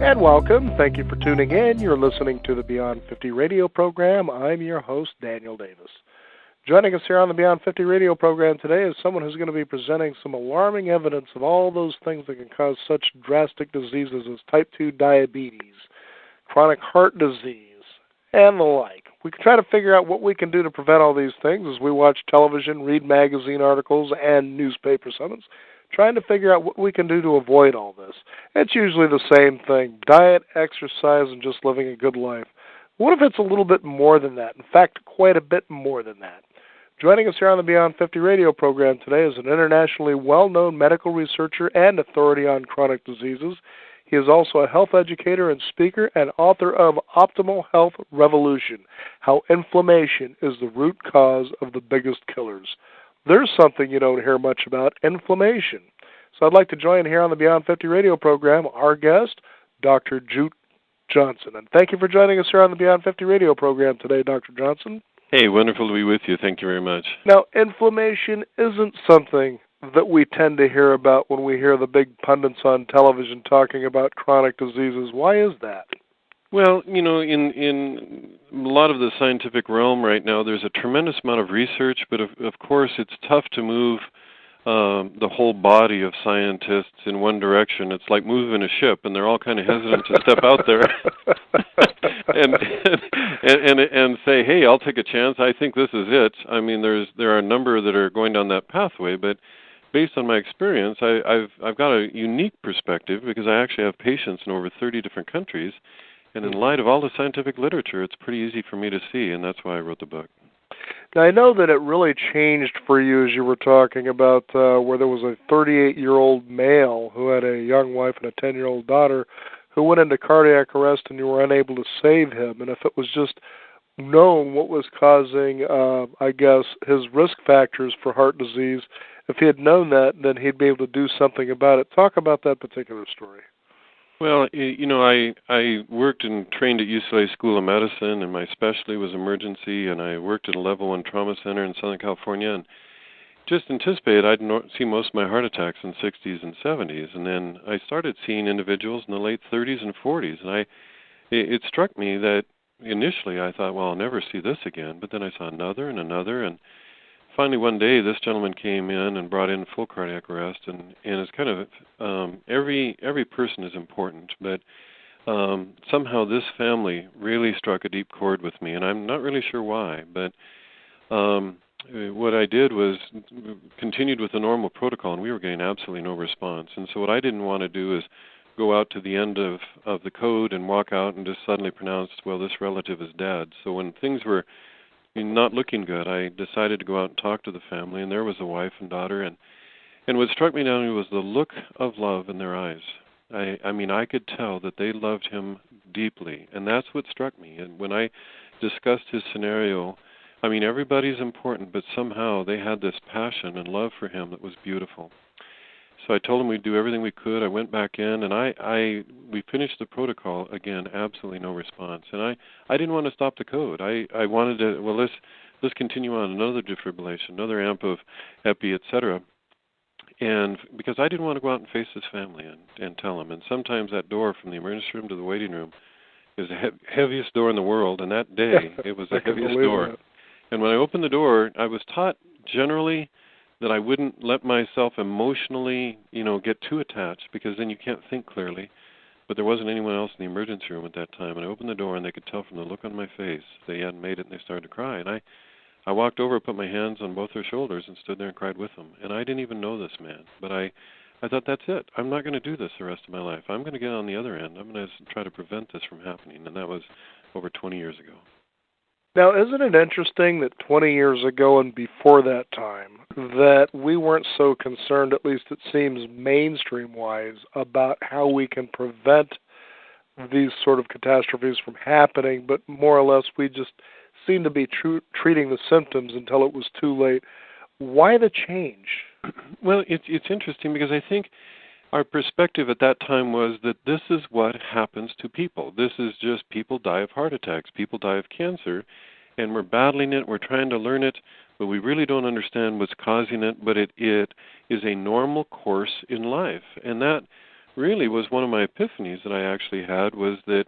And welcome. Thank you for tuning in. You're listening to the Beyond 50 radio program. I'm your host, Daniel Davis. Joining us here on the Beyond 50 radio program today is someone who's going to be presenting some alarming evidence of all those things that can cause such drastic diseases as type 2 diabetes, chronic heart disease, and the like. We can try to figure out what we can do to prevent all these things as we watch television, read magazine articles, and newspaper summons, trying to figure out what we can do to avoid all this. It's usually the same thing: diet, exercise, and just living a good life. What if it's a little bit more than that? In fact, quite a bit more than that. Joining us here on the Beyond 50 radio program today is an internationally well-known medical researcher and authority on chronic diseases. He is also a health educator and speaker and author of Optimal Health Revolution: How Inflammation is the Root Cause of the Biggest Killers. There's something you don't hear much about: inflammation. So I'd like to join here on the Beyond 50 radio program our guest, Dr. Jute Johnson. And thank you for joining us here on the Beyond 50 radio program today, Dr. Johnson. Hey, wonderful to be with you. Thank you very much. Now, inflammation isn't something that we tend to hear about when we hear the big pundits on television talking about chronic diseases. Why is that? Well, you know, in a lot of the scientific realm right now, there's a tremendous amount of research, but of course it's tough to move the whole body of scientists in one direction. It's like moving a ship, and they're all kind of hesitant to step out there and say, "Hey, I'll take a chance. I think this is it." I mean, there are a number that are going down that pathway, but based on my experience, I've got a unique perspective because I actually have patients in over 30 different countries, and in light of all the scientific literature, it's pretty easy for me to see, and that's why I wrote the book. Now, I know that it really changed for you as you were talking about where there was a 38-year-old male who had a young wife and a 10-year-old daughter who went into cardiac arrest and you were unable to save him. And if it was just known what was causing, I guess, his risk factors for heart disease, if he had known that, then he'd be able to do something about it. Talk about that particular story. Well, you know, I worked and trained at UCLA School of Medicine, and my specialty was emergency, and I worked at a level 1 trauma center in Southern California, and just anticipated I'd see most of my heart attacks in the 60s and 70s, and then I started seeing individuals in the late 30s and 40s, and it struck me that initially I thought, well, I'll never see this again, but then I saw another, and finally one day this gentleman came in and brought in full cardiac arrest, and it's kind of every person is important, but somehow this family really struck a deep chord with me, and I'm not really sure why, but what I did was continued with the normal protocol, and we were getting absolutely no response. And so what I didn't want to do is go out to the end of the code and walk out and just suddenly pronounce, well, this relative is dead. So when things were not looking good, I decided to go out and talk to the family, and there was a wife and daughter, and what struck me down was the look of love in their eyes. I mean, I could tell that they loved him deeply, and that's what struck me. And when I discussed his scenario, I mean, everybody's important, but somehow they had this passion and love for him that was beautiful. So I told them we'd do everything we could. I went back in, and we finished the protocol. Again, absolutely no response. And I didn't want to stop the code. I wanted to, well, let's continue on, another defibrillation, another amp of epi, etc. And because I didn't want to go out and face his family and tell them. And sometimes that door from the emergency room to the waiting room is the heaviest door in the world, and that day it was the heaviest door. That. And when I opened the door, I was taught generally that I wouldn't let myself emotionally, get too attached, because then you can't think clearly. But there wasn't anyone else in the emergency room at that time, and I opened the door, and they could tell from the look on my face they hadn't made it, and they started to cry. And I walked over, put my hands on both their shoulders, and stood there and cried with them. And I didn't even know this man, but I thought, that's it. I'm not going to do this the rest of my life. I'm going to get on the other end. I'm going to try to prevent this from happening, and that was over 20 years ago. Now, isn't it interesting that 20 years ago and before that time, that we weren't so concerned, at least it seems mainstream-wise, about how we can prevent these sort of catastrophes from happening, but more or less we just seemed to be treating the symptoms until it was too late. Why the change? Well, it's interesting because I think our perspective at that time was that this is what happens to people. This is just people die of heart attacks, people die of cancer, and we're battling it, we're trying to learn it, but we really don't understand what's causing it, but it is a normal course in life. And that really was one of my epiphanies that I actually had, was that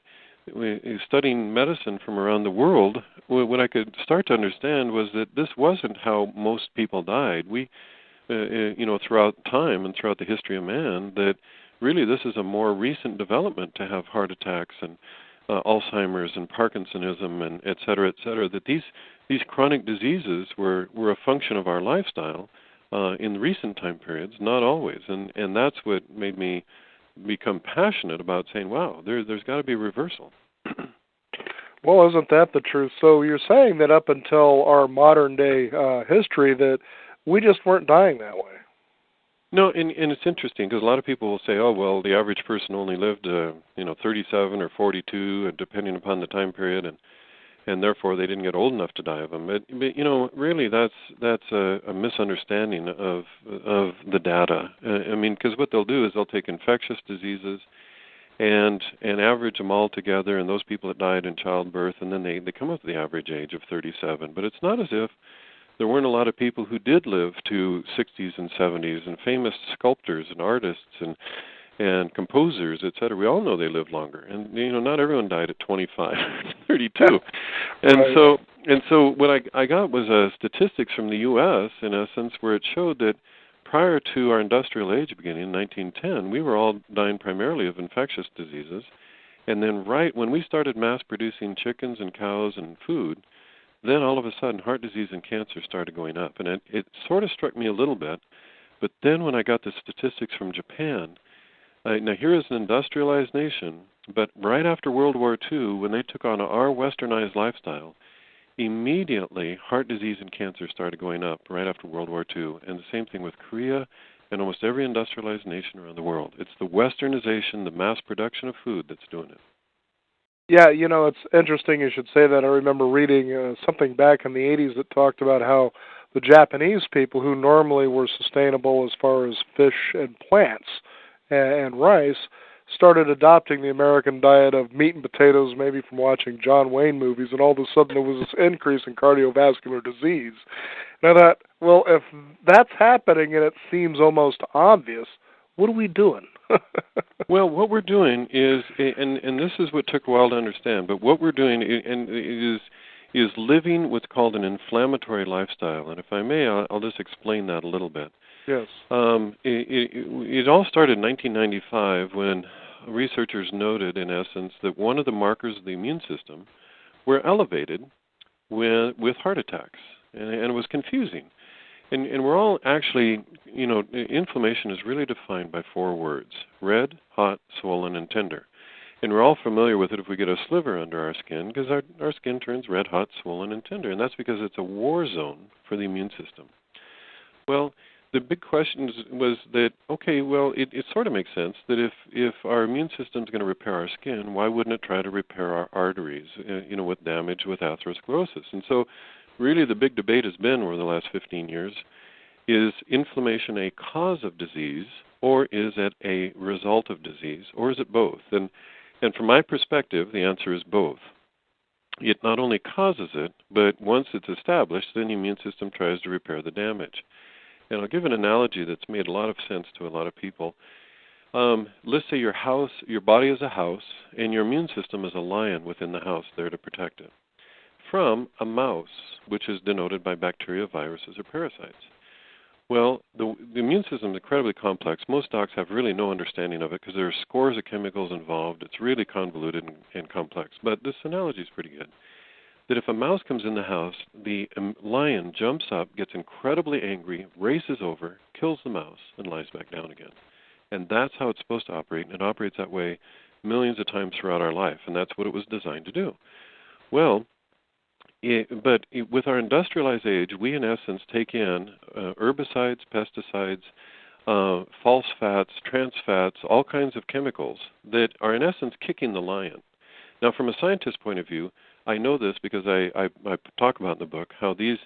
studying medicine from around the world, what I could start to understand was that this wasn't how most people died. Throughout time and throughout the history of man, that really this is a more recent development to have heart attacks and Alzheimer's and Parkinsonism and et cetera, that these chronic diseases were a function of our lifestyle in recent time periods, not always. And that's what made me become passionate about saying, wow, there's got to be a reversal. Well, isn't that the truth? So you're saying that up until our modern day history that we just weren't dying that way. No, and it's interesting because a lot of people will say, oh, well, the average person only lived, 37 or 42, depending upon the time period, and therefore they didn't get old enough to die of them. But really, that's a misunderstanding of the data. Because what they'll do is they'll take infectious diseases and average them all together, and those people that died in childbirth, and then they come up with the average age of 37. But it's not as if there weren't a lot of people who did live to 60s and 70s, and famous sculptors and artists and composers, et cetera. We all know they lived longer, and not everyone died at 25, 32. And right. so what I got was statistics from the U.S. in essence, where it showed that prior to our industrial age beginning in 1910, we were all dying primarily of infectious diseases, and then right when we started mass producing chickens and cows and food, then all of a sudden heart disease and cancer started going up. And it sort of struck me a little bit, but then when I got the statistics from Japan, now here is an industrialized nation, but right after World War II, when they took on our westernized lifestyle, immediately heart disease and cancer started going up right after World War II. And the same thing with Korea and almost every industrialized nation around the world. It's the westernization, the mass production of food that's doing it. Yeah, it's interesting you should say that. I remember reading something back in the 80s that talked about how the Japanese people, who normally were sustainable as far as fish and plants and rice, started adopting the American diet of meat and potatoes, maybe from watching John Wayne movies, and all of a sudden there was this increase in cardiovascular disease. And I thought, well, if that's happening and it seems almost obvious, what are we doing? Well, what we're doing is, and this is what took a while to understand, but what we're doing is living what's called an inflammatory lifestyle. And if I may, I'll just explain that a little bit. Yes. It all started in 1995 when researchers noted, in essence, that one of the markers of the immune system were elevated with heart attacks, and it was confusing. And we're all actually, inflammation is really defined by 4 words: red, hot, swollen, and tender. And we're all familiar with it if we get a sliver under our skin, because our skin turns red, hot, swollen, and tender. And that's because it's a war zone for the immune system. Well, the big question was that, okay, well, it sort of makes sense that if our immune system is going to repair our skin, why wouldn't it try to repair our arteries, with damage, with atherosclerosis? And so really the big debate has been over the last 15 years, is inflammation a cause of disease, or is it a result of disease, or is it both? And from my perspective, the answer is both. It not only causes it, but once it's established, then the immune system tries to repair the damage. And I'll give an analogy that's made a lot of sense to a lot of people. Let's say your body is a house, and your immune system is a lion within the house there to protect it from a mouse, which is denoted by bacteria, viruses, or parasites. Well, the immune system is incredibly complex. Most docs have really no understanding of it because there are scores of chemicals involved. It's really convoluted and complex. But this analogy is pretty good. That if a mouse comes in the house, the lion jumps up, gets incredibly angry, races over, kills the mouse, and lies back down again. And that's how it's supposed to operate, and it operates that way millions of times throughout our life, and that's what it was designed to do. Well, with our industrialized age, we in essence take in herbicides, pesticides, false fats, trans fats, all kinds of chemicals that are in essence kicking the lion. Now, from a scientist's point of view, I know this because I talk about in the book how these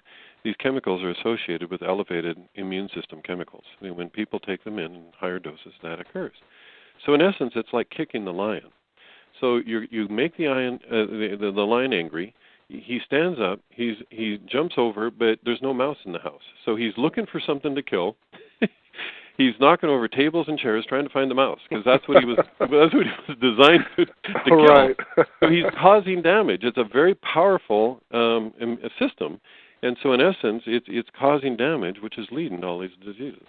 chemicals are associated with elevated immune system chemicals. I mean, when people take them in higher doses, that occurs. So in essence, it's like kicking the lion. So you make the lion angry. He stands up, he jumps over, but there's no mouse in the house. So he's looking for something to kill. he's knocking over tables and chairs trying to find the mouse, because that's what he was designed to kill. Right. So he's causing damage. It's a very powerful system, and so in essence, it's causing damage, which is leading to all these diseases.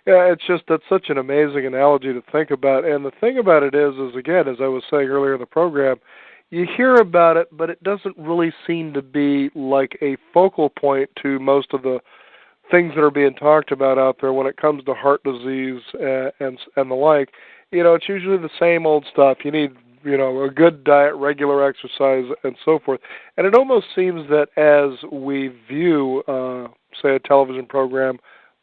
Yeah, that's such an amazing analogy to think about. And the thing about it is again, as I was saying earlier in the program, you hear about it, but it doesn't really seem to be like a focal point to most of the things that are being talked about out there when it comes to heart disease and the like. It's usually the same old stuff. You need, a good diet, regular exercise, and so forth. And it almost seems that as we view, say, a television program,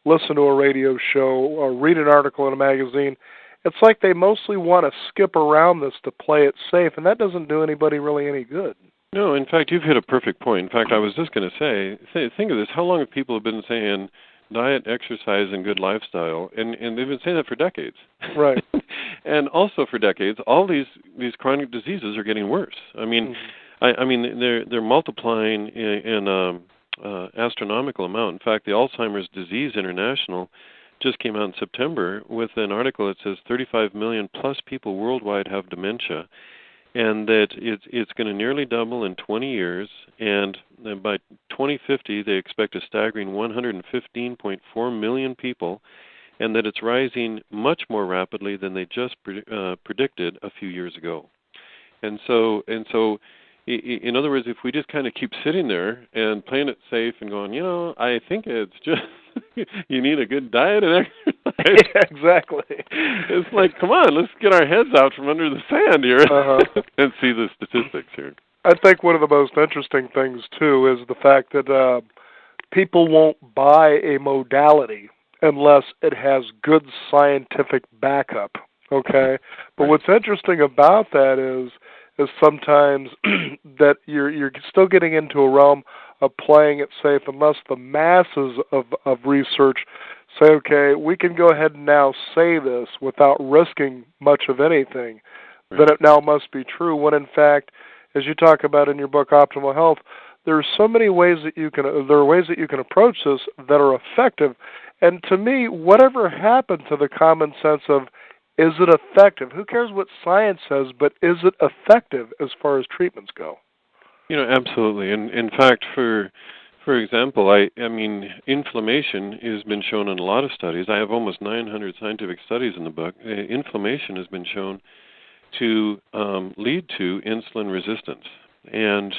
listen to a radio show, or read an article in a magazine, it's like they mostly want to skip around this to play it safe, and that doesn't do anybody really any good. No, in fact, you've hit a perfect point. In fact, I was just going to say, think of this. How long have people been saying diet, exercise, and good lifestyle? And they've been saying that for decades. Right. And also for decades, all these chronic diseases are getting worse. I mean, they're multiplying in astronomical amount. In fact, the Alzheimer's Disease International just came out in September with an article that says 35 million plus people worldwide have dementia, and that it's going to nearly double in 20 years, and by 2050 they expect a staggering 115.4 million people, and that it's rising much more rapidly than they just predicted a few years ago. And so in other words, if we just kind of keep sitting there and playing it safe and going, I think it's just you need a good diet and exercise. Yeah, exactly. It's like, come on, let's get our heads out from under the sand here and see the statistics here. I think one of the most interesting things, too, is the fact that people won't buy a modality unless it has good scientific backup, okay? But what's interesting about that is sometimes that you're still getting into a realm of playing it safe unless the masses of research say, okay, we can go ahead and now say this without risking much of anything, then it now must be true, when in fact, as you talk about in your book, Optimal Health, there are so many ways that you can approach this that are effective. And to me, whatever happened to the common sense of, is it effective? Who cares what science says, but is it effective as far as treatments go? Absolutely. And in fact, for example, I mean, inflammation has been shown in a lot of studies. I have almost 900 scientific studies in the book. Inflammation has been shown to lead to insulin resistance. And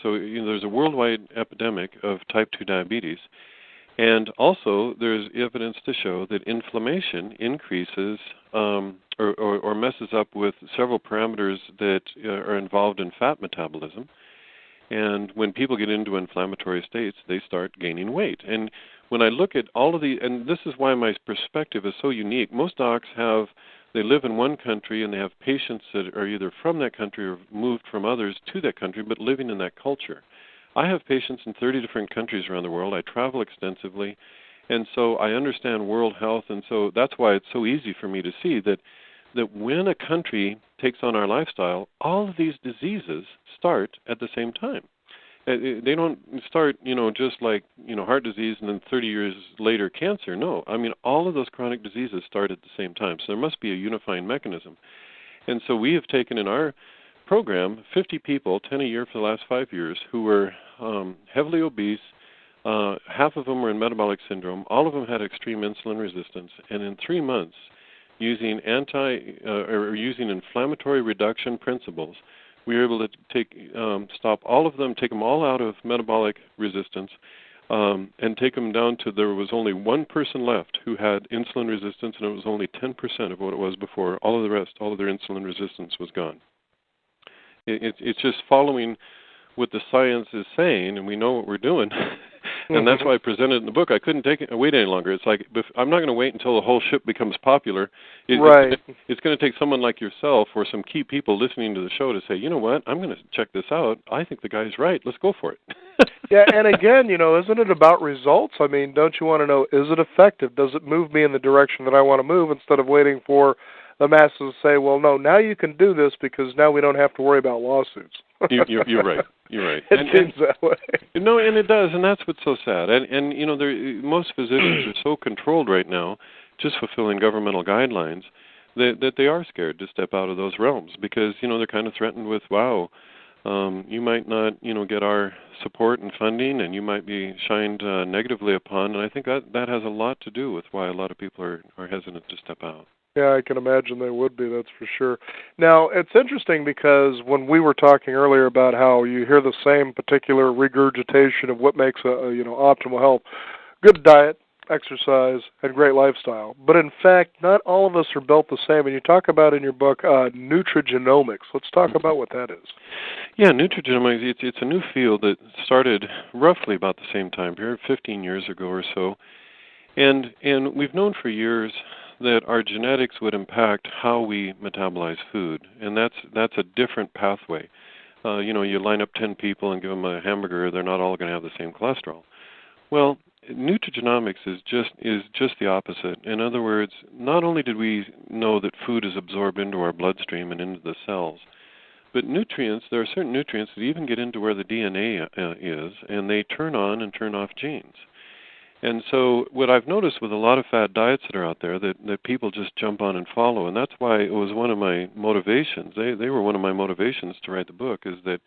so there's a worldwide epidemic of type 2 diabetes. And also, there's evidence to show that inflammation increases or messes up with several parameters that are involved in fat metabolism. And when people get into inflammatory states, they start gaining weight. And when I look at all of and this is why my perspective is so unique. Most docs they live in one country and they have patients that are either from that country or moved from others to that country, but living in that culture. I have patients in 30 different countries around the world. I travel extensively, and so I understand world health, and so that's why it's so easy for me to see that when a country takes on our lifestyle, all of these diseases start at the same time. They don't start, just like, heart disease and then 30 years later cancer. No, I mean, all of those chronic diseases start at the same time, so there must be a unifying mechanism. And so we have taken in our program 50 people, 10 a year for the last 5 years, who were heavily obese. Half of them were in metabolic syndrome. All of them had extreme insulin resistance. And in 3 months, using using inflammatory reduction principles, we were able to stop all of them, take them all out of metabolic resistance, and take them down to there was only one person left who had insulin resistance, and it was only 10% of what it was before. All of the rest, all of their insulin resistance was gone. It's just following what the science is saying, and we know what we're doing. And that's why I presented it in the book. I couldn't wait any longer. It's like, I'm not going to wait until the whole ship becomes popular. It's going to take someone like yourself or some key people listening to the show to say, you know what, I'm going to check this out. I think the guy's right. Let's go for it. Yeah, and again, isn't it about results? I mean, don't you want to know, is it effective? Does it move me in the direction that I want to move, instead of waiting for the masses to say, well, no, now you can do this because now we don't have to worry about lawsuits. You're right. You're right. It seems that way. No, and it does, and that's what's so sad. And most physicians are so controlled right now just fulfilling governmental guidelines, that they are scared to step out of those realms because, they're kind of threatened with, wow, you might not, get our support and funding, and you might be shined negatively upon. And I think that has a lot to do with why a lot of people are hesitant to step out. Yeah, I can imagine they would be, that's for sure. Now, it's interesting because when we were talking earlier about how you hear the same particular regurgitation of what makes optimal health, good diet, exercise, and great lifestyle. But in fact, not all of us are built the same. And you talk about in your book Nutrigenomics. Let's talk about what that is. Yeah, Nutrigenomics, it's a new field that started roughly about the same time period, 15 years ago or so. And we've known for years that our genetics would impact how we metabolize food, and that's a different pathway. You line up 10 people and give them a hamburger, they're not all going to have the same cholesterol. Well, nutrigenomics is just the opposite. In other words, not only did we know that food is absorbed into our bloodstream and into the cells, but nutrients, there are certain nutrients that even get into where the DNA is, and they turn on and turn off genes. And so what I've noticed with a lot of fad diets that are out there that people just jump on and follow, and that's why it was one of my motivations. They were one of my motivations to write the book, is that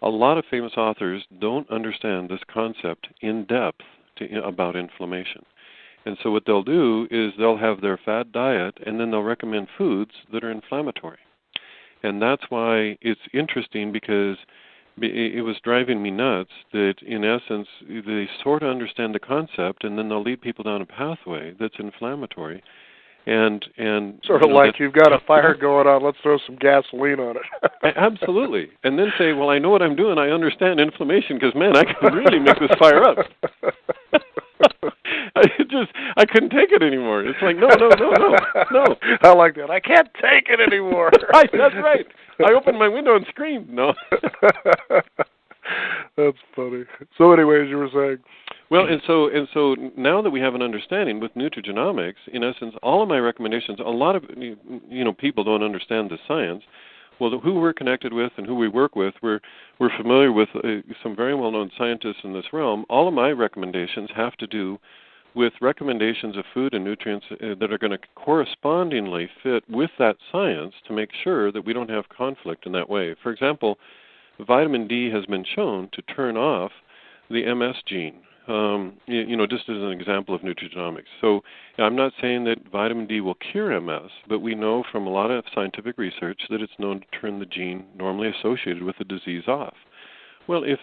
a lot of famous authors don't understand this concept in depth about inflammation. And so what they'll do is they'll have their fad diet, and then they'll recommend foods that are inflammatory. And that's why it's interesting, because it was driving me nuts that, in essence, they sort of understand the concept, and then they'll lead people down a pathway that's inflammatory. And sort of like you've got a fire going on, let's throw some gasoline on it. Absolutely. And then say, well, I know what I'm doing. I understand inflammation because, man, I can really make this fire up. I couldn't take it anymore. It's like, no. I like that. I can't take it anymore. Right, that's right. I opened my window and screamed. No. That's funny. So anyways, you were saying. Well, and so now that we have an understanding with nutrigenomics, in essence, all of my recommendations, a lot of people don't understand the science. Well, who we're connected with and who we work with, we're familiar with some very well-known scientists in this realm. All of my recommendations have to do with recommendations of food and nutrients that are going to correspondingly fit with that science to make sure that we don't have conflict in that way. For example, vitamin D has been shown to turn off the MS gene, just as an example of nutrigenomics. So I'm not saying that vitamin D will cure MS, but we know from a lot of scientific research that it's known to turn the gene normally associated with the disease off. Well, if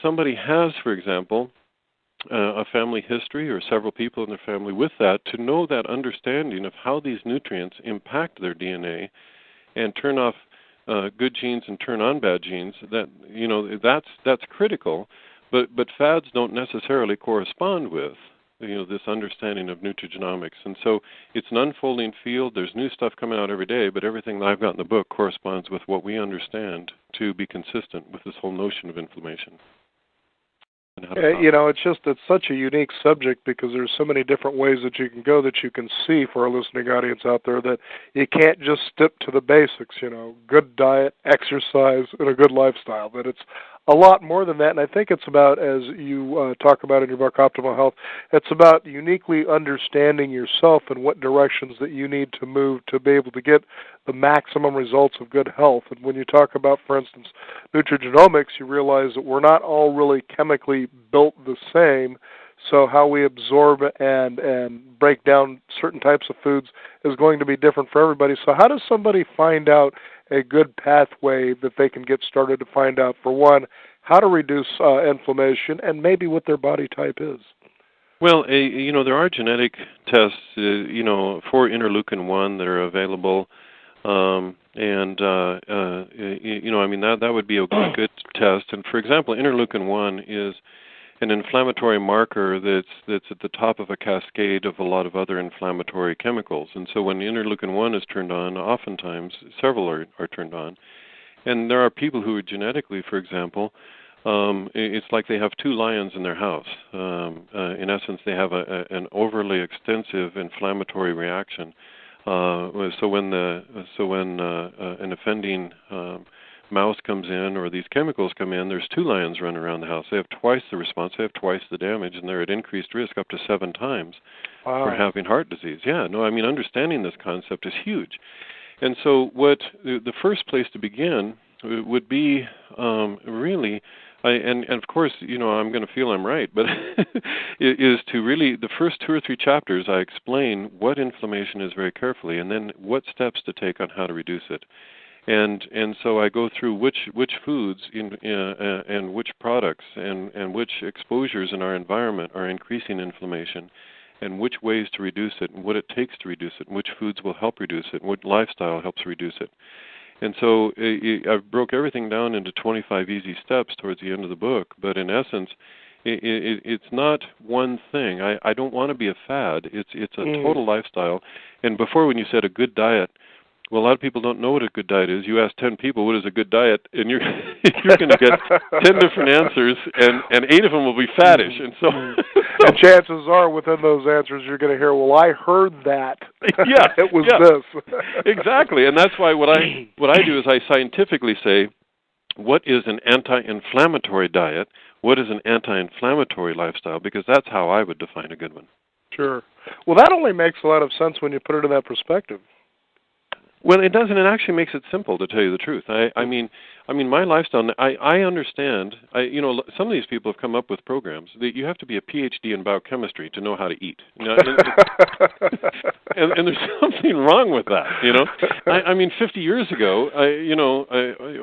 somebody has, for example, a family history or several people in their family with that, to know that understanding of how these nutrients impact their DNA and turn off good genes and turn on bad genes, that's critical. But fads don't necessarily correspond with this understanding of nutrigenomics. And so it's an unfolding field. There's new stuff coming out every day, but everything that I've got in the book corresponds with what we understand to be consistent with this whole notion of inflammation. It's such a unique subject because there's so many different ways that you can go, that you can see for our listening audience out there, that you can't just stick to the basics, good diet, exercise, and a good lifestyle, that it's a lot more than that. And I think it's about, as you talk about in your book, Optimal Health, it's about uniquely understanding yourself and what directions that you need to move to be able to get the maximum results of good health. And when you talk about, for instance, nutrigenomics, you realize that we're not all really chemically built the same. So how we absorb and break down certain types of foods is going to be different for everybody. So how does somebody find out a good pathway that they can get started to find out, for one, how to reduce inflammation and maybe what their body type is? Well, there are genetic tests, for interleukin-1 that are available. That would be a good test. And for example, interleukin-1 is an inflammatory marker that's at the top of a cascade of a lot of other inflammatory chemicals. And so when interleukin-1 is turned on, oftentimes several are turned on. And there are people who are genetically, for example, it's like they have two lions in their house. In essence, they have an overly extensive inflammatory reaction. So when an offending mouse comes in or these chemicals come in, there's 2 lions running around the house. They have twice the response, they have twice the damage, and they're at increased risk up to 7 times for having heart disease. Yeah, no, I mean, understanding this concept is huge. And so what the first place to begin would be really, and of course, I'm going to feel I'm right, but is to really, the first 2 or 3 chapters, I explain what inflammation is very carefully, and then what steps to take on how to reduce it. And so I go through which foods and which products and which exposures in our environment are increasing inflammation, and which ways to reduce it, and what it takes to reduce it, and which foods will help reduce it, and what lifestyle helps reduce it. And so I broke everything down into 25 easy steps towards the end of the book, but in essence, it's not one thing. I don't want to be a fad. It's a total lifestyle. And before, when you said a good diet, well, a lot of people don't know what a good diet is. You ask 10 people, what is a good diet? And you're going to get 10 different answers, and 8 of them will be faddish. And so, and chances are within those answers you're going to hear, well, I heard that. Yeah, it was this. Exactly. And that's why what I do is I scientifically say, what is an anti-inflammatory diet? What is an anti-inflammatory lifestyle? Because that's how I would define a good one. Sure. Well, that only makes a lot of sense when you put it in that perspective. Well, it doesn't. It actually makes it simple, to tell you the truth. I mean, my lifestyle. I understand. Some of these people have come up with programs that you have to be a PhD in biochemistry to know how to eat. And there's something wrong with that. I mean, 50 years ago,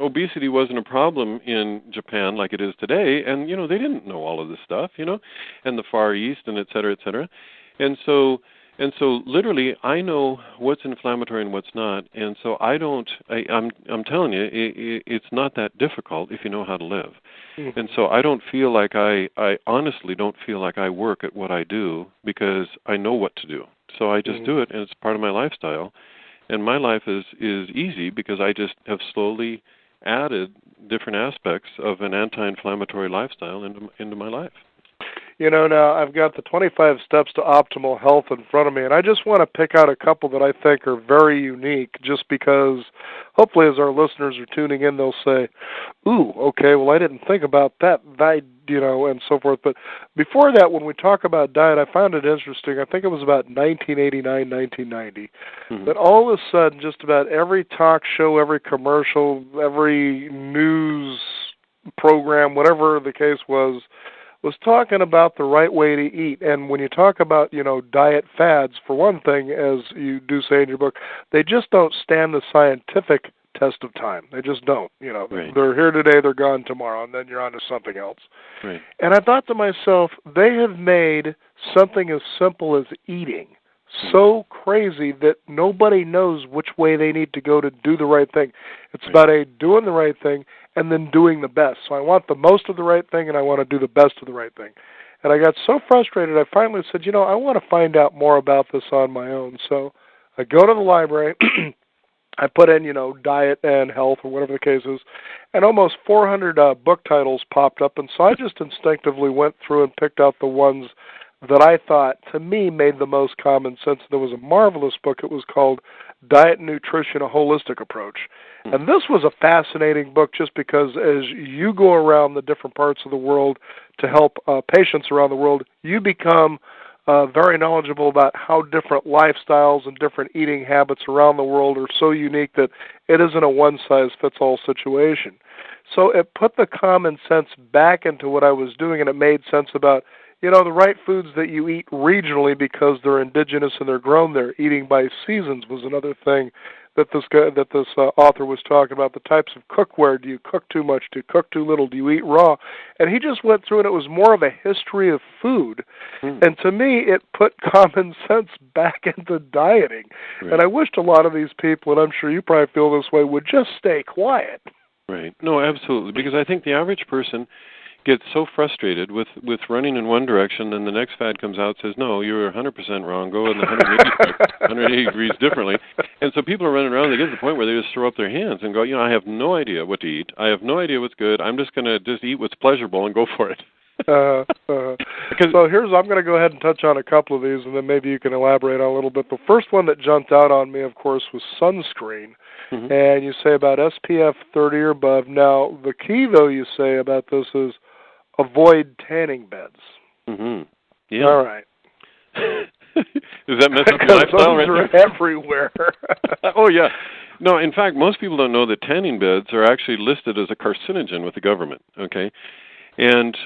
obesity wasn't a problem in Japan like it is today, and they didn't know all of this stuff. And the Far East, and et cetera, et cetera. And so literally, I know what's inflammatory and what's not, and so I'm telling you, it's not that difficult if you know how to live. Mm-hmm. And so I don't feel like I honestly don't feel like I work at what I do, because I know what to do. So I just do it, and it's part of my lifestyle. And my life is easy because I just have slowly added different aspects of an anti-inflammatory lifestyle into my life. Now I've got the 25 steps to optimal health in front of me, and I just want to pick out a couple that I think are very unique, just because hopefully as our listeners are tuning in, they'll say, ooh, okay, well, I didn't think about that, and so forth. But before that, when we talk about diet, I found it interesting. I think it was about 1989, 1990, that all of a sudden just about every talk show, every commercial, every news program, whatever the case was talking about the right way to eat. And when you talk about, diet fads, for one thing, as you do say in your book, they just don't stand the scientific test of time. They just don't. Right. They're here today, they're gone tomorrow, and then you're on to something else. Right. And I thought to myself, they have made something as simple as eating so crazy that nobody knows which way they need to go to do the right thing. It's about doing the right thing and then doing the best. So I want the most of the right thing, and I want to do the best of the right thing. And I got so frustrated, I finally said, I want to find out more about this on my own. So I go to the library, I put in, diet and health or whatever the case is, and almost 400 book titles popped up. And so I just instinctively went through and picked out the ones that I thought, to me, made the most common sense. There was a marvelous book. It was called Diet and Nutrition, A Holistic Approach. And this was a fascinating book just because as you go around the different parts of the world to help patients around the world, you become very knowledgeable about how different lifestyles and different eating habits around the world are so unique that it isn't a one-size-fits-all situation. So it put the common sense back into what I was doing, and it made sense about the right foods that you eat regionally because they're indigenous and they're grown there. Eating by seasons was another thing that this author was talking about. The types of cookware. Do you cook too much? Do you cook too little? Do you eat raw? And he just went through, and it was more of a history of food. And to me, it put common sense back into dieting. Right. And I wished a lot of these people, and I'm sure you probably feel this way, would just stay quiet. Right. No, absolutely. Because I think the average person gets so frustrated with running in one direction, and the next fad comes out and says, no, you're 100% wrong, go in the 180 degrees differently. And so people are running around, they get to the point where they just throw up their hands and go, I have no idea what to eat. I have no idea what's good. I'm just going to just eat what's pleasurable and go for it. So I'm going to go ahead and touch on a couple of these, and then maybe you can elaborate on a little bit. The first one that jumped out on me, of course, was sunscreen. and you say about SPF 30 or above. Now, the key, though, you say about this is avoid tanning beds. Yeah. All right. Does that mess up your lifestyle right right there? Everywhere. Oh, yeah. No, in fact, most people don't know that tanning beds are actually listed as a carcinogen with the government, okay? And,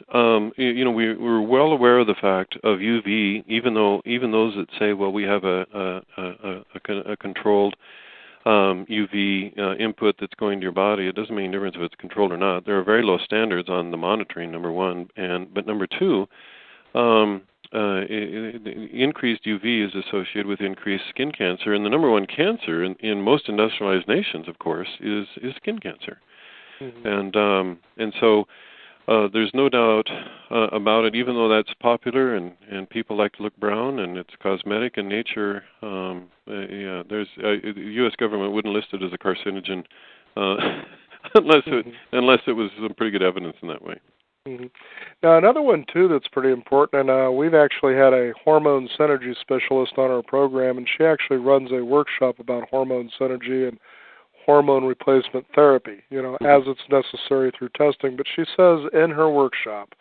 we're well aware of the fact of UV, even those that say, well, we have a controlled UV input that's going to your body. It doesn't make any difference if it's controlled or not. There are very low standards on the monitoring, number one. But number two, increased UV is associated with increased skin cancer, and the number one cancer in most industrialized nations, of course, is skin cancer. And so there's no doubt about it. Even though that's popular and people like to look brown and it's cosmetic in nature, the U.S. government wouldn't list it as a carcinogen unless it was some pretty good evidence in that way. Now, another one, too, that's pretty important, and we've actually had a hormone synergy specialist on our program, and she actually runs a workshop about hormone synergy and hormone replacement therapy, as it's necessary through testing. But she says in her workshop,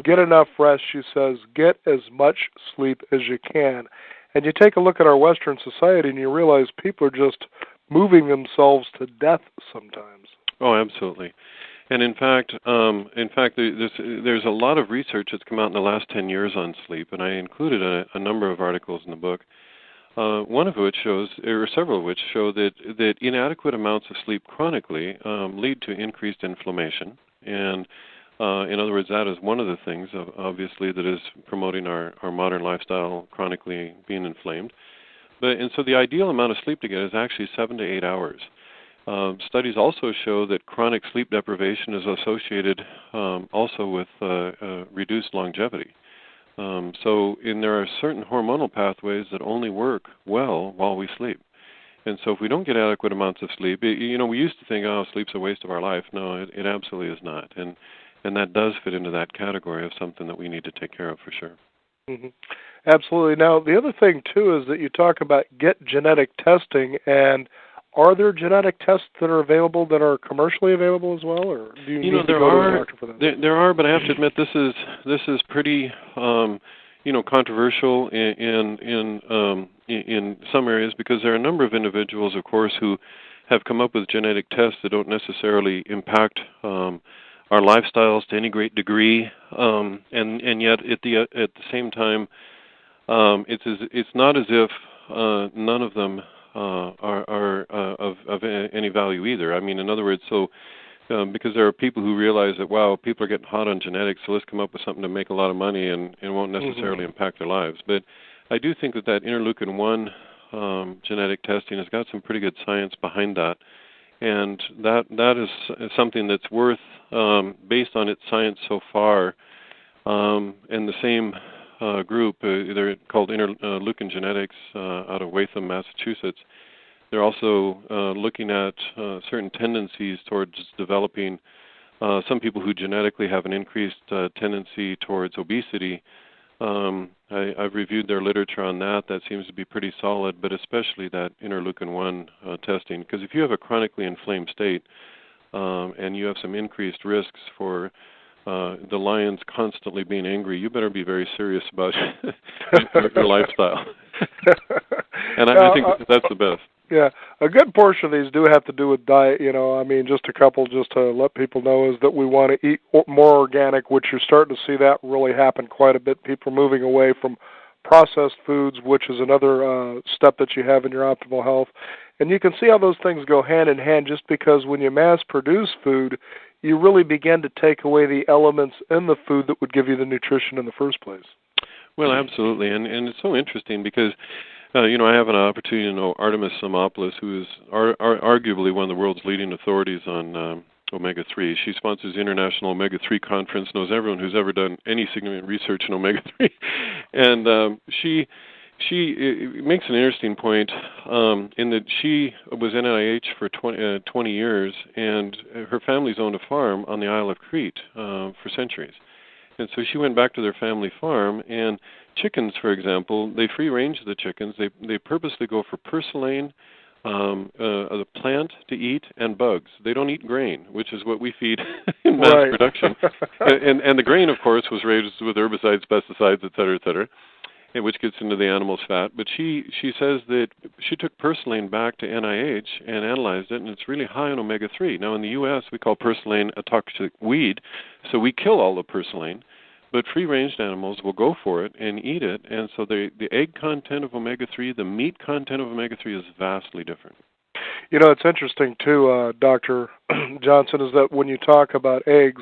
get enough rest. She says, get as much sleep as you can. And you take a look at our Western society, and you realize people are just moving themselves to death sometimes. Oh, absolutely. And in fact, there's a lot of research that's come out in the last 10 years on sleep, and I included a number of articles in the book. One of which shows, or several of which show that inadequate amounts of sleep chronically lead to increased inflammation. And in other words, that is one of the things, obviously, that is promoting our modern lifestyle, chronically being inflamed. And so the ideal amount of sleep to get is actually 7 to 8 hours. Studies also show that chronic sleep deprivation is associated also with reduced longevity. There are certain hormonal pathways that only work well while we sleep. And so if we don't get adequate amounts of sleep, we used to think, sleep's a waste of our life. No, it absolutely is not. And that does fit into that category of something that we need to take care of for sure. Absolutely. Now, the other thing, too, is that you talk about get genetic testing, and are there genetic tests that are available that are commercially available as well, or do you need to go to a doctor for that? There are, but I have to admit this is pretty controversial in some areas, because there are a number of individuals, of course, who have come up with genetic tests that don't necessarily impact our lifestyles to any great degree, and yet at the same time, it's not as if none of them are of any value either. I mean, in other words, because there are people who realize that, wow, people are getting hot on genetics, so let's come up with something to make a lot of money and won't necessarily impact their lives. But I do think that interleukin-1 genetic testing has got some pretty good science behind that. And that is something that's worth, based on its science so far, and the same group, they're called Interleukin Genetics out of Watham, Massachusetts. They're also looking at certain tendencies towards developing some people who genetically have an increased tendency towards obesity. I've reviewed their literature on that. That seems to be pretty solid, but especially that interleukin-1 testing. Because if you have a chronically inflamed state and you have some increased risks for the lions constantly being angry, you better be very serious about your lifestyle. And I think that's the best. Yeah, a good portion of these do have to do with diet, just a couple just to let people know is that we want to eat more organic, which you're starting to see that really happen quite a bit. People are moving away from processed foods, which is another step that you have in your optimal health. And you can see how those things go hand in hand, just because when you mass produce food, you really begin to take away the elements in the food that would give you the nutrition in the first place. Well, absolutely. And it's so interesting because I have an opportunity to know Artemis Simopoulos, who is arguably one of the world's leading authorities on omega-3. She sponsors the International Omega-3 Conference, knows everyone who's ever done any significant research in omega-3. And she makes an interesting point in that she was NIH for 20 years, and her family's owned a farm on the Isle of Crete for centuries. And so she went back to their family farm, and chickens, for example, they free range the chickens. They purposely go for purslane, the plant to eat and bugs. They don't eat grain, which is what we feed in mass production. And the grain, of course, was raised with herbicides, pesticides, et cetera, which gets into the animal's fat. But she says that she took purslane back to NIH and analyzed it, and it's really high in omega-3. Now, in the U.S., we call purslane a toxic weed, so we kill all the purslane. But free-ranged animals will go for it and eat it, and so the egg content of omega-3, the meat content of omega-3 is vastly different. You know, it's interesting, too, Dr. Johnson, is that when you talk about eggs,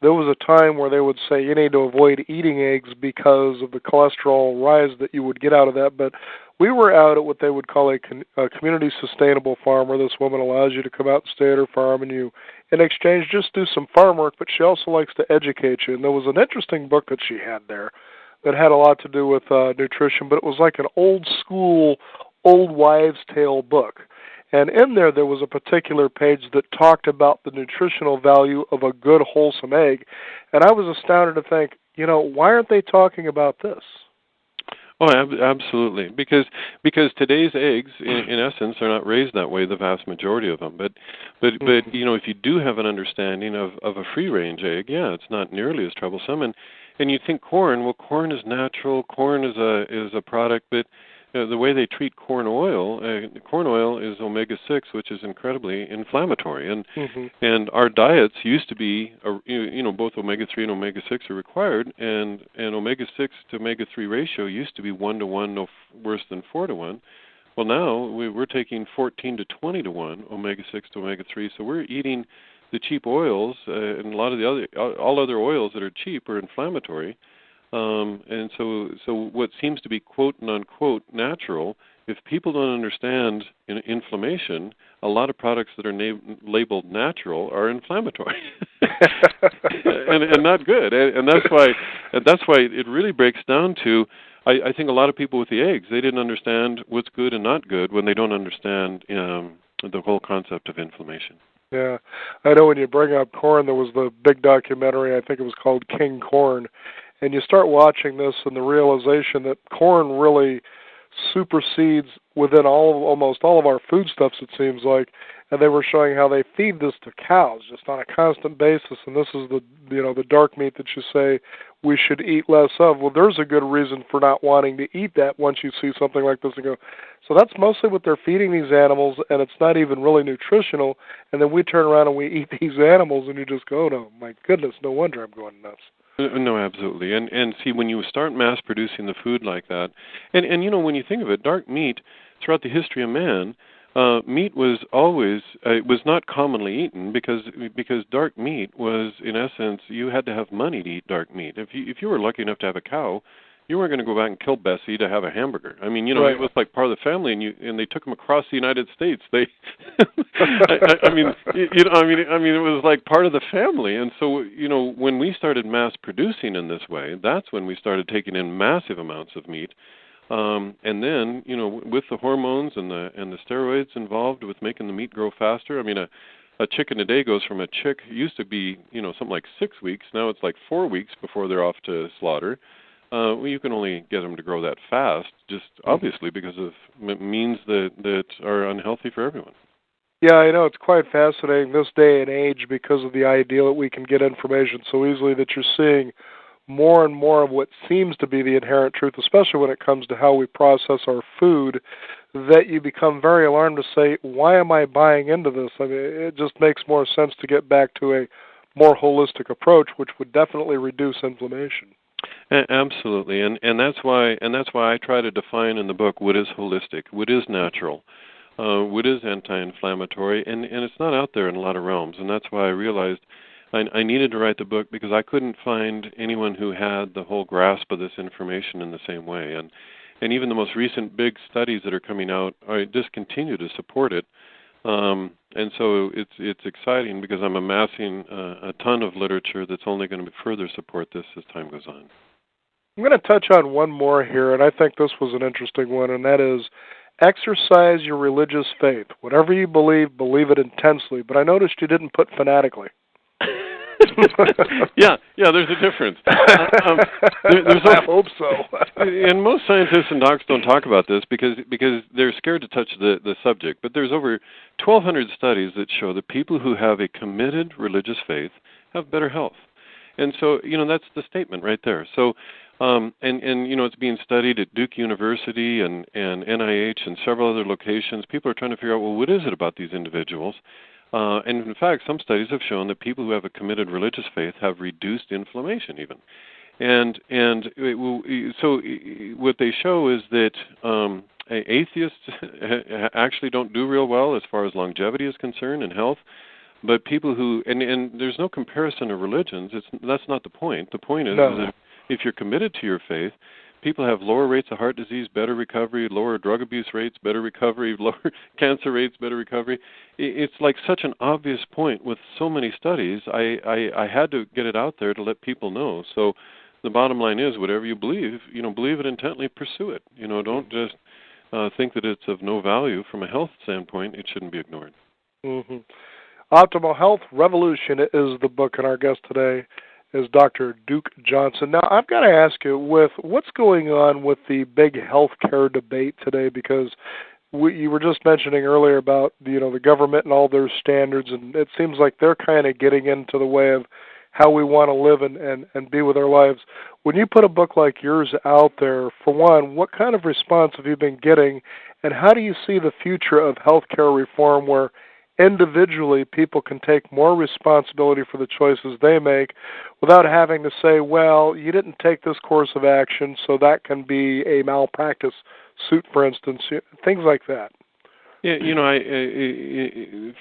there was a time where they would say you need to avoid eating eggs because of the cholesterol rise that you would get out of that. But we were out at what they would call a community sustainable farm, where this woman allows you to come out and stay at her farm, and you, in exchange, just do some farm work, but she also likes to educate you. And there was an interesting book that she had there that had a lot to do with nutrition, but it was like an old school, old wives' tale book. And in there was a particular page that talked about the nutritional value of a good, wholesome egg. And I was astounded to think, you know, why aren't they talking about this? Oh, absolutely. Because today's eggs, in essence, are not raised that way, the vast majority of them. But you know, if you do have an understanding of a free-range egg, yeah, it's not nearly as troublesome. And you think corn, well, corn is natural. Corn is a product that the way they treat corn oil is omega-6, which is incredibly inflammatory. And our diets used to be, you know, both omega-3 and omega-6 are required, and omega-6 to omega-3 ratio used to be 1-to-1, no worse than 4-to-1. Well, now we're taking 14 to 20 to 1, omega-6 to omega-3. So we're eating the cheap oils, and a lot of all other oils that are cheap are inflammatory. And so what seems to be quote and unquote natural, if people don't understand inflammation, a lot of products that are labeled natural are inflammatory and not good. And that's why it really breaks down to, I think a lot of people with the eggs, they didn't understand what's good and not good when they don't understand the whole concept of inflammation. Yeah. I know when you bring up corn, there was the big documentary, I think it was called King Corn. And you start watching this and the realization that corn really supersedes within almost all of our foodstuffs, it seems like. And they were showing how they feed this to cows just on a constant basis. And this is the dark meat that you say we should eat less of. Well, there's a good reason for not wanting to eat that once you see something like this and go, so that's mostly what they're feeding these animals, and it's not even really nutritional. And then we turn around and we eat these animals, and you just go, no, my goodness, no wonder I'm going nuts. No, absolutely. And see, when you start mass producing the food like that, and you know, when you think of it, dark meat, throughout the history of man, meat was always, it was not commonly eaten because dark meat was, in essence, you had to have money to eat dark meat. If you were lucky enough to have a cow, you weren't going to go back and kill Bessie to have a hamburger. I mean, you know, right. It was like part of the family, and they took them across the United States. They, I mean, it was like part of the family. And so, you know, when we started mass producing in this way, that's when we started taking in massive amounts of meat. And then, you know, with the hormones and the steroids involved with making the meat grow faster. I mean, a chicken a day goes from a chick, used to be, you know, something like 6 weeks. Now it's like 4 weeks before they're off to slaughter. Well, you can only get them to grow that fast, just obviously because of means that are unhealthy for everyone. Yeah, I know. It's quite fascinating this day and age because of the idea that we can get information so easily that you're seeing more and more of what seems to be the inherent truth, especially when it comes to how we process our food, that you become very alarmed to say, why am I buying into this? I mean, it just makes more sense to get back to a more holistic approach, which would definitely reduce inflammation. Absolutely, and that's why I try to define in the book what is holistic, what is natural, what is anti-inflammatory, and it's not out there in a lot of realms, and that's why I realized I needed to write the book because I couldn't find anyone who had the whole grasp of this information in the same way, and even the most recent big studies that are coming out just continue to support it. And so it's exciting because I'm amassing a ton of literature that's only going to further support this as time goes on. I'm going to touch on one more here, and I think this was an interesting one, and that is exercise your religious faith. Whatever you believe it intensely. But I noticed you didn't put fanatically. yeah, there's a difference. I hope so. And most scientists and docs don't talk about this because they're scared to touch the subject. But there's over 1,200 studies that show that people who have a committed religious faith have better health. And so, that's the statement right there. So, and it's being studied at Duke University and NIH and several other locations. People are trying to figure out, well, what is it about these individuals? And in fact, some studies have shown that people who have a committed religious faith have reduced inflammation even. So what they show is that atheists actually don't do real well as far as longevity is concerned and health. But people who, and there's no comparison of religions. That's not the point. The point is that if you're committed to your faith, people have lower rates of heart disease, better recovery, lower drug abuse rates, better recovery, lower cancer rates, better recovery. It's like such an obvious point with so many studies. I had to get it out there to let people know. So the bottom line is, whatever you believe, believe it intently, pursue it. Don't just think that it's of no value from a health standpoint. It shouldn't be ignored. Mm-hmm. Optimal Health Revolution is the book, and our guest today is Dr. Duke Johnson. Now, I've got to ask you, with what's going on with the big healthcare debate today, because you were just mentioning earlier about the government and all their standards, and it seems like they're kind of getting into the way of how we want to live and be with our lives. When you put a book like yours out there, for one, what kind of response have you been getting, and how do you see the future of healthcare reform where individually people can take more responsibility for the choices they make without having to say, well, you didn't take this course of action, so that can be a malpractice suit, for instance, things like that? Yeah,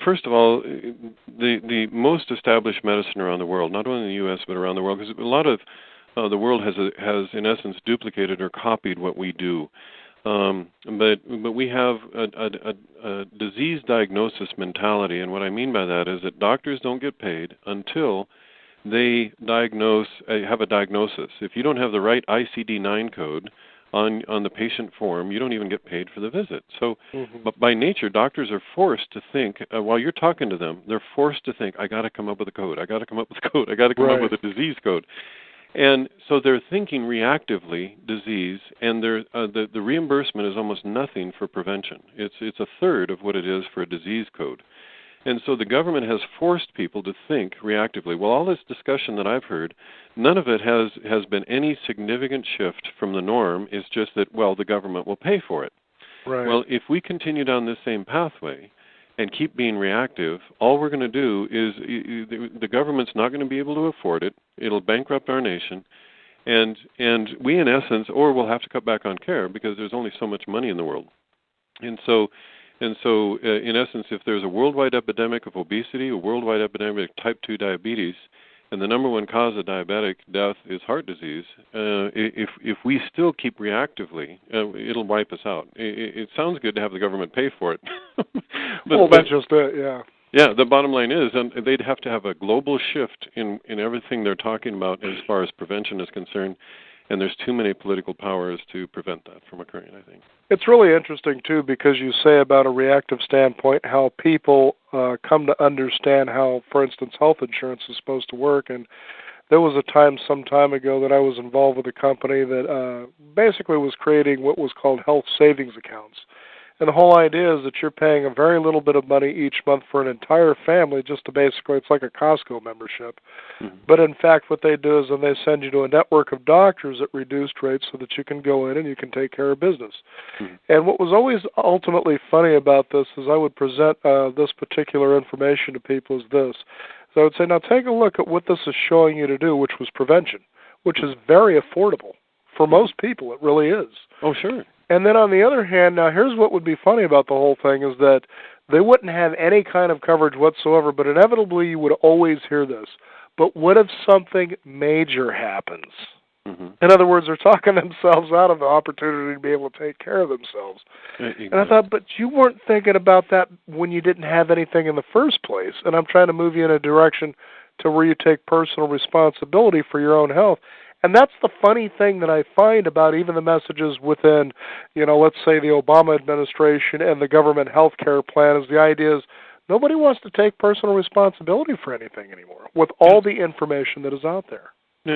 first of all, the most established medicine around the world, not only in the U.S. but around the world, because a lot of the world has in essence duplicated or copied what we do. But we have a disease diagnosis mentality, and what I mean by that is that doctors don't get paid until they have a diagnosis. If you don't have the right ICD-9 code on the patient form, you don't even get paid for the visit. So, but by nature, doctors are forced to think, while you're talking to them, they're forced to think, I got to come up with a code, I got to come up with a code, I got to come up with a disease code. And so they're thinking reactively disease, and the reimbursement is almost nothing for prevention. It's a third of what it is for a disease code. And so the government has forced people to think reactively. Well, all this discussion that I've heard, none of it has been any significant shift from the norm. It's just that, well, the government will pay for it. Right. Well, if we continue down this same pathway and keep being reactive, all we're going to do is the government's not going to be able to afford it. It'll bankrupt our nation. And we, in essence, or we'll have to cut back on care because there's only so much money in the world. And so, in essence, if there's a worldwide epidemic of obesity, a worldwide epidemic of type 2 diabetes, and the number one cause of diabetic death is heart disease, if we still keep reactively, it'll wipe us out. It sounds good to have the government pay for it. That's just it, yeah. Yeah, the bottom line is, and they'd have to have a global shift in everything they're talking about as far as prevention is concerned, and there's too many political powers to prevent that from occurring, I think. It's really interesting, too, because you say about a reactive standpoint how people come to understand how, for instance, health insurance is supposed to work. And there was a time some time ago that I was involved with a company that basically was creating what was called health savings accounts. And the whole idea is that you're paying a very little bit of money each month for an entire family just to basically, it's like a Costco membership. Mm-hmm. But in fact, what they do is then they send you to a network of doctors at reduced rates so that you can go in and you can take care of business. Mm-hmm. And what was always ultimately funny about this is I would present this particular information to people as this. So I would say, now take a look at what this is showing you to do, which was prevention, which is very affordable. For most people, it really is. Oh, sure. And then on the other hand, now here's what would be funny about the whole thing is that they wouldn't have any kind of coverage whatsoever, but inevitably you would always hear this. But what if something major happens? Mm-hmm. In other words, they're talking themselves out of the opportunity to be able to take care of themselves. Exactly. And I thought, but you weren't thinking about that when you didn't have anything in the first place. And I'm trying to move you in a direction to where you take personal responsibility for your own health. And that's the funny thing that I find about even the messages within, let's say the Obama administration and the government health care plan is the idea is nobody wants to take personal responsibility for anything anymore with all the information that is out there.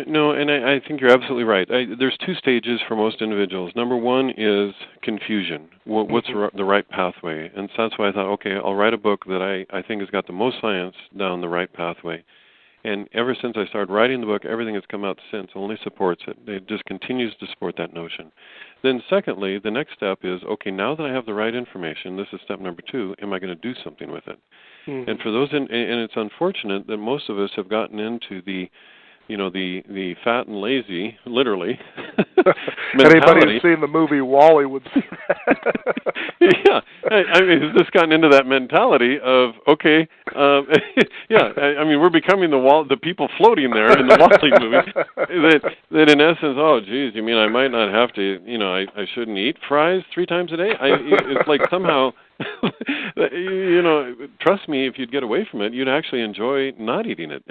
No, and I think you're absolutely right. There's two stages for most individuals. Number one is confusion. What's the right pathway? And so that's why I thought, okay, I'll write a book that I think has got the most science down the right pathway. And ever since I started writing the book, everything that's come out since only supports it. It just continues to support that notion. Then secondly, the next step is, okay, now that I have the right information, this is step number 2, am I going to do something with it? Mm-hmm. And for those, and it's unfortunate that most of us have gotten into the fat and lazy, literally, Anybody who's seen the movie WALL-E would see that. Yeah. I mean, it's just gotten into that mentality of, okay, I mean, we're becoming the people floating there in the WALL-E movie. That in essence, oh, geez, you mean I might not have to, I shouldn't eat fries 3 times a day? It's like somehow... trust me, if you'd get away from it, you'd actually enjoy not eating it.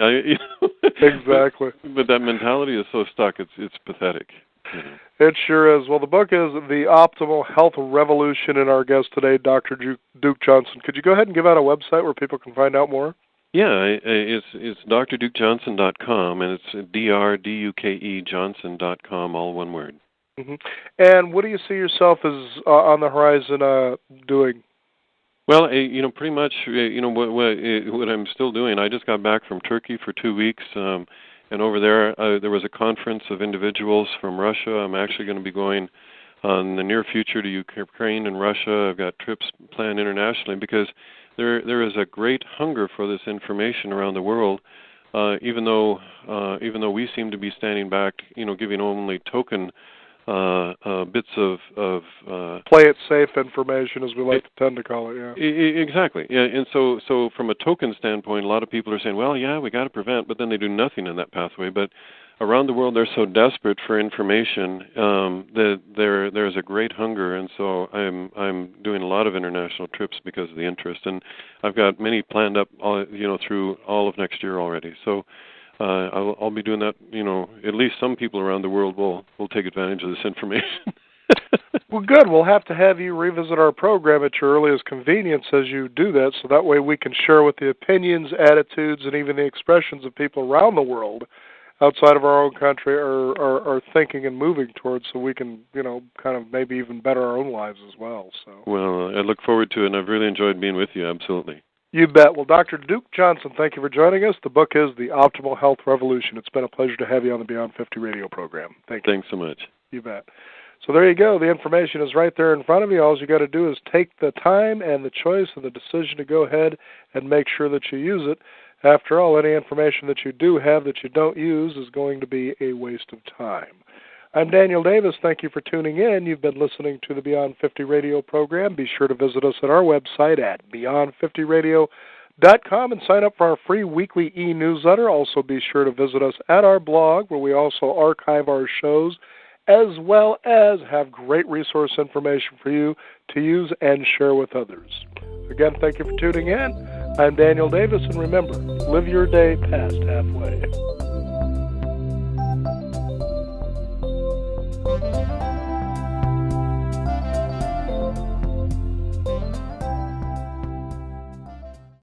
Exactly. But that mentality is so stuck, it's pathetic. It sure is. Well, the book is The Optimal Health Revolution, and our guest today, Dr. Duke Johnson. Could you go ahead and give out a website where people can find out more? Yeah, it's drdukejohnson.com, and it's DRDUKE Johnson.com, all one word. Mm-hmm. And what do you see yourself as on the horizon doing? Well, pretty much, what I'm still doing. I just got back from Turkey for 2 weeks, and over there was a conference of individuals from Russia. I'm actually going to be going in the near future to Ukraine and Russia. I've got trips planned internationally because there is a great hunger for this information around the world. Even though we seem to be standing back, giving only token bits of play it safe information, as we like to tend to call it. Yeah, exactly. Yeah, and so from a token standpoint, a lot of people are saying, well, yeah, we got to prevent, but then they do nothing in that pathway. But around the world, they're so desperate for information that there's a great hunger, and so I'm doing a lot of international trips because of the interest, and I've got many planned up, through all of next year already. So. I'll be doing that. At least some people around the world will take advantage of this information. Well, good. We'll have to have you revisit our program at your earliest convenience as you do that, so that way we can share with the opinions, attitudes, and even the expressions of people around the world outside of our own country are thinking and moving towards, so we can, kind of maybe even better our own lives as well. So. Well, I look forward to it, and I've really enjoyed being with you. Absolutely. You bet. Well, Dr. Duke Johnson, thank you for joining us. The book is The Optimal Health Revolution. It's been a pleasure to have you on the Beyond 50 radio program. Thank you. Thanks so much. You bet. So there you go. The information is right there in front of you. All you got to do is take the time and the choice and the decision to go ahead and make sure that you use it. After all, any information that you do have that you don't use is going to be a waste of time. I'm Daniel Davis. Thank you for tuning in. You've been listening to the Beyond 50 radio program. Be sure to visit us at our website at beyond50radio.com and sign up for our free weekly e-newsletter. Also be sure to visit us at our blog, where we also archive our shows, as well as have great resource information for you to use and share with others. Again, thank you for tuning in. I'm Daniel Davis, and remember, live your day past halfway.